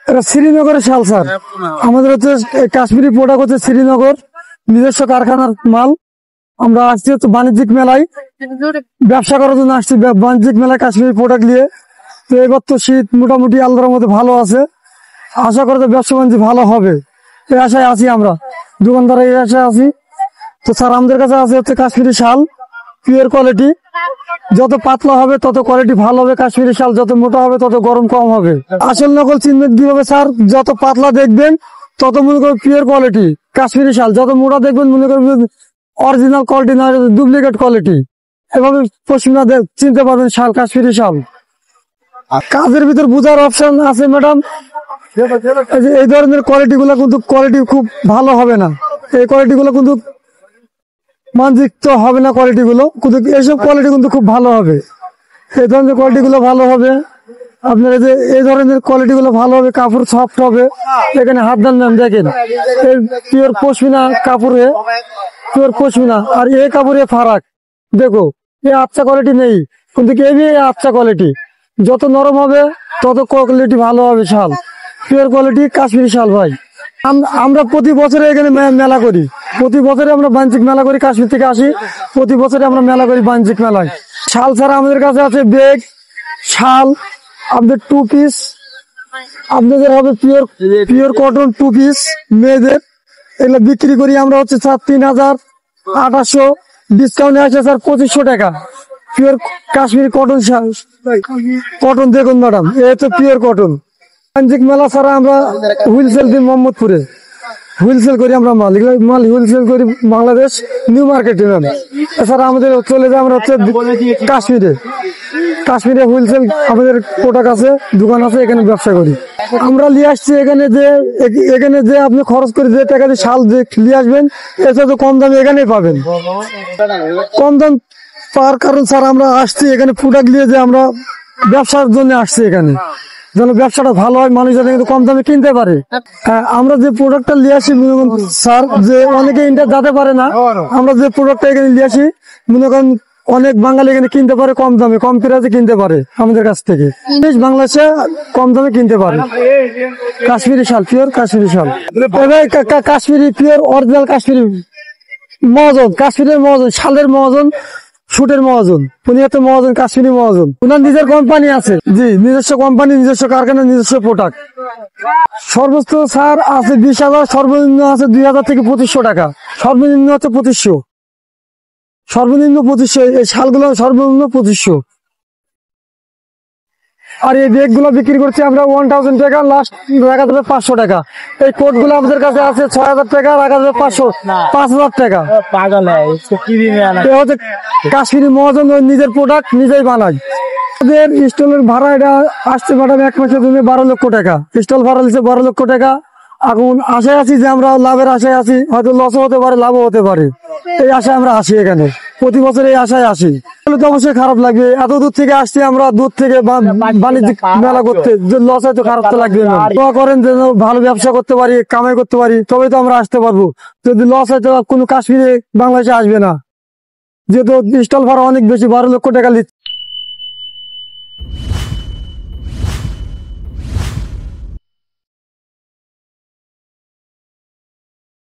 এটা শ্রীনগরের শাল স্যার। আমাদের হচ্ছে কাশ্মীরি প্রোডাক্ট হচ্ছে শ্রীনগর, নিজস্ব কারখানার মাল। আমরা আসছি হচ্ছে বাণিজ্যিক মেলায়, ব্যবসা করার জন্য আসছি বাণিজ্যিক মেলায় কাশ্মীরি প্রোডাক্ট নিয়ে। তো এবার তো শীত মোটামুটি আল্লাহর মধ্যে ভালো আছে, আশা করি তো ব্যবসা বাণিজ্য ভালো হবে, এই আশায় আছি আমরা, দোকানদার এই আশায় আছি। তো স্যার আমাদের কাছে আছে হচ্ছে কাশ্মীরি শাল, পিওর কোয়ালিটি। যত পাতলা হবে তত কোয়ালিটি ভালো হবে, কাশ্মীরি শাল যত মোটা হবে তত গরম কম হবে। আসল নকল চিনবেন কিভাবে স্যার? যত পাতলা দেখবেন তত মনে করবেন পিওর কোয়ালিটি কাশ্মীরি শাল, যত মোটা দেখবেন মনে করবেন অরিজিনাল কোয়ালিটি না ডুপ্লিকেট কোয়ালিটি। এভাবে পশ্চিমা চিনতে পারবেন শাল, কাশ্মীরি শাল। কাজের ভিতর বোঝার অপশন আছে ম্যাডাম। এই ধরনের কোয়ালিটি গুলা কিন্তু কোয়ালিটি খুব ভালো হবে না, এই কোয়ালিটি গুলো কিন্তু মানযুক্ত হবে না, কোয়ালিটি গুলো কিন্তু এইসব কোয়ালিটি কিন্তু খুব ভালো হবে। এই ধরনের কোয়ালিটি গুলো ভালো হবে আপনার, যে এই ধরনের কোয়ালিটি গুলো ভালো হবে, কাপড় সফট হবে। এখানে হাত দেন ম্যাম, দেখেন এই পিওর পশমিনা কাপড়ে, পিওর পশমিনা। আর এই কাপড়ে ফারাক দেখো, এই আচ্ছা কোয়ালিটি নেই কিন্তু এই আচ্ছা কোয়ালিটি। যত নরম হবে তত কোয়ালিটি ভালো হবে শাল, পিওর কোয়ালিটি কাশ্মীরি শাল ভাই। আমরা প্রতি বছরে এখানে মেলা করি, প্রতি বছরে আমরা বাণিজ্যিক মেলা করি, কাশ্মীর থেকে আসি, প্রতি বছরে আমরা মেলা করি বাণিজ্যিক মেলায়। শাল ছাড়া আমাদের কাছে আছে ব্যাগ, শাল, আপনাদের 2 পিস, আপনাদের হবে পিওর কটন 2 পিস মেয়েদের। এগুলো বিক্রি করি আমরা হচ্ছে স্যার 3,800, ডিসকাউন্টে আছে স্যার 2,500 টাকা। পিওর কাশ্মীরি কটন শাল, কটন দেখুন ম্যাডাম, এই তো পিওর কটন। বাণিজ্যিক মেলা ছাড়া আমরা হুইলসেল দিই মোহাম্মদপুরে, হুইলসেল করি আমরা মাল হুইলসেল করি বাংলাদেশ নিউ মার্কেটে। এছাড়া আমাদের চলে যায় আমরা হচ্ছে কাশ্মীরে হুইলসেল আমাদের প্রোডাক্ট আছে, দোকান আছে, এখানে ব্যবসা করি। আমরা নিয়ে আসছি এখানে যে আপনি খরচ করে যে টাকা দিয়ে শাল নিয়ে আসবেন, এছাড়া তো কম দামে এখানেই পাবেন। কম দাম পাওয়ার কারণ স্যার আমরা আসছি এখানে প্রোডাক্ট নিয়ে, যে আমরা ব্যবসার জন্য আসছি এখানে, যেন ব্যবসাটা ভালো হয়, মানুষ যাতে কম দামে কিনতে পারে। আমরা যে প্রোডাক্টটা নিয়ে আসি স্যার, যে অনেকে ইন্ডিয়া যেতে পারে না, আমরা যে প্রোডাক্টটা এখানে নিয়ে আসি মনে করেন অনেক বাঙালি এখানে কিনতে পারে কম দামে, কম প্রাইসে কিনতে পারে আমাদের কাছ থেকে, বাংলাদেশে কম দামে কিনতে পারে। কাশ্মীরি শাল, পিওর কাশ্মীরি শাল, কাশ্মীরি পিওর অরিজিনাল কাশ্মীরি মহাজন, কাশ্মীরের মহাজন, শালের মহাজন, শুটের মহাজন, উনি হচ্ছে মহাজন, কাশ্মীরি মহাজন। উনার নিজের কোম্পানি আছে, জি, নিজস্ব কোম্পানি, নিজস্ব কারখানা, নিজস্ব প্রোডাক্ট। সর্বোচ্চ স্যার আছে 20,000, সর্বনিম্ন আছে 2,000 থেকে 2,500 টাকা, সর্বনিম্ন হচ্ছে 2,500, সর্বনিম্ন 2,500। এই শালগুলো সর্বনিম্ন 2,500। আর এই ব্যাগ গুলো বিক্রি করছি আমরা 1,000 টাকা, লাস্ট রাখা যাবে 500 টাকা। এই কোট গুলো আমাদের কাছে আছে 6,000 টাকা, রাখা যাবে 5,000 টাকা। হচ্ছে কাশ্মীরি মহাজন নিজের প্রোডাক্ট নিজেই বানায়। আমাদের স্টলের ভাড়া এটা আসছে ম্যাডাম 1 মাসের জন্য 12 লক্ষ টাকা, স্টল ভাড়া দিচ্ছে 12 লক্ষ টাকা। এখন আশায় আছি যে আমরা লাভের আশায় আছি, হয়তো লসও হতে পারে, লাভও হতে পারে, এই আশায় আমরা আসি এখানে, প্রতি বছর এই আশায় আসি। তাহলে তো অবশ্যই খারাপ লাগবে, এত দূর থেকে আসছি আমরা, দূর থেকে বাণিজ্যিক মেলা করতে, লস হয়তো খারাপ তো লাগবে না। দোয়া করেন যেন ভালো ব্যবসা করতে পারি, কামাই করতে পারি, তবেই তো আমরা আসতে পারবো। যদি লস হয় তো কোনো কাশ্মীরে বাংলাদেশে আসবে না, যেহেতু স্টল ভাড়া অনেক বেশি, 12 লক্ষ টাকা